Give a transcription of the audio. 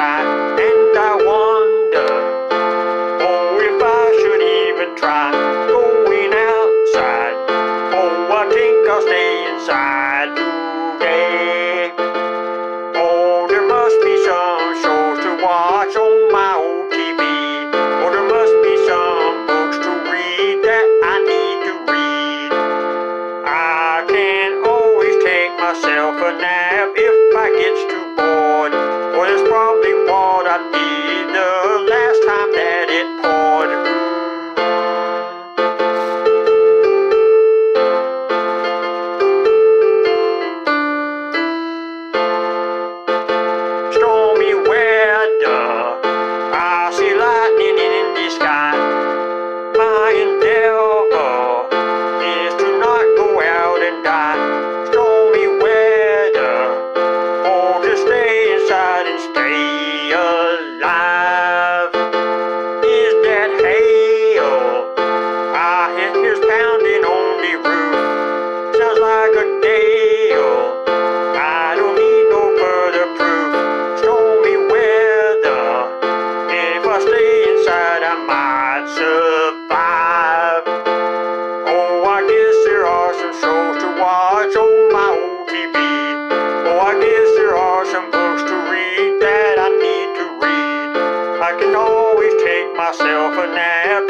sky, and I wonder, oh, if I should even try going outside. Oh, I think I'll stay inside today. Oh, there must be some shows to watch on my old TV. Oh, there must be some books to read that I need to read. I can't always take myself a nap if I gets too bored. Well, that's probably what I did the last time that it poured. Stormy weather, I see lightning in the sky. My endeavor is to not go out and die. Stormy weather, oh, just stay inside and stay alive. Is that hail? I hear pounding on the roof. Sounds like a gale. I don't need no further proof. Stormy weather, if I stay inside I might survive. Oh, I guess there are some shows to watch on my old TV. Oh, I guess there are some books to read that I need to read. I can always take myself a nap